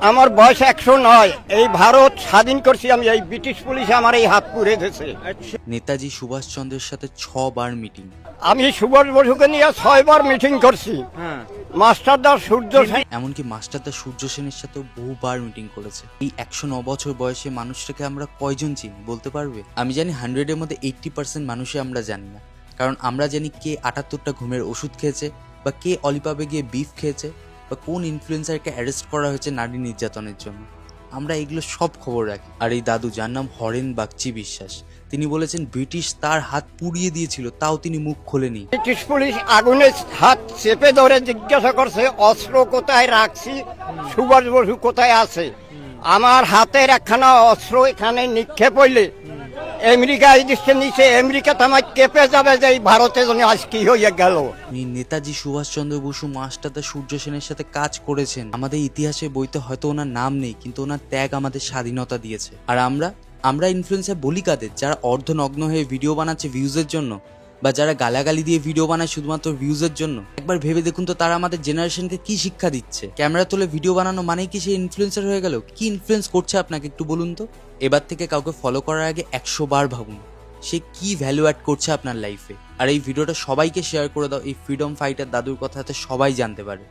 আমার বয়স 109। এই ভারত স্বাধীন করছি আমি, এই ব্রিটিশ পুলিশে আমার এই হাত পুড়ে দিয়েছে। নেতাজি সুভাষচন্দ্রের সাথে 6 বার মিটিং। আমি সুভাষ বসুকে নিয়ে 6 বার মিটিং করছি। মাস্টারদা সূর্য সেন, এমনকি মাস্টারদা সূর্য সেনের সাথেও বহুবার মিটিং করেছে। এই 109 বছর বয়সে মানুষটাকে আমরা কয়জন চিনি বলতে পারবে? আমি জানি 100-এর মধ্যে 80% মানুষই আমরা জানি না। কারণ আমরা জানি কে 78টা ঘুমের ওষুধ খেয়েছে, বা কে অলিপাবে গিয়ে বিফ খেয়েছে, বা কোন ইনফ্লুয়েন্সারকে অ্যারেস্ট করা হয়েছে নারী নির্যাতনের জন্য। আমরা এগুলো সব খবর রাখি। আর এই দাদু, যার নাম হরেন বাগচি বিশ্বাস, তিনি বলেছেন ব্রিটিশ তার হাত পুড়িয়ে দিয়েছিল, তাও তিনি মুখ খোলেনি। ব্রিটিশ পুলিশ আগুনে হাত চেপে ধরে জিজ্ঞাসা করছে অস্ত্র কোথায় রাখছি, সুভাষ বসু কোথায় আছে। আমার হাতের একখানা অস্ত্র এখানে নিক্ষেপ হইলে আমেরিকা এই দেশে নিচে, আমেরিকা তো আমার কেঁপে যাবে যে এই ভারতে জন্য আজ কি হইয়া গেল। নেতাজি সুভাষচন্দ্র বসু মাস্টারদা সূর্য সেনের সাথে কাজ করেছেন। আমাদের ইতিহাসের বইতে হয়তো ওনার নাম নেই, কিন্তু ওনার ত্যাগ আমাদের স্বাধীনতা দিয়েছে। আর আমরা ইনফ্লুয়েন্সার বলি কাদের? যারা অর্ধনগ্ন হয়ে ভিডিও বানাচ্ছে ভিউজের জন্য, বা যারা গালাগালি দিয়ে ভিডিও বানায় শুধুমাত্র ভিউজের জন্য। একবার ভেবে দেখুন তো, তারা আমাদের জেনারেশনকে কি শিক্ষা দিচ্ছে? ক্যামেরা তুলে ভিডিও বানানো মানেই কি সে ইনফ্লুয়েন্সার হয়ে গেল? কি ইনফ্লুয়েন্স করছে আপনাকে একটু বলুন তো। এবার থেকে কাউকে ফলো করার আগে 100 বার ভাবুন সে কি ভ্যালু অ্যাড করছে আপনার লাইফে। আর এই ভিডিওটা সবাইকে শেয়ার করে দাও, এই ফ্রিডম ফাইটার দাদুর কথা যাতে সবাই জানতে পারে।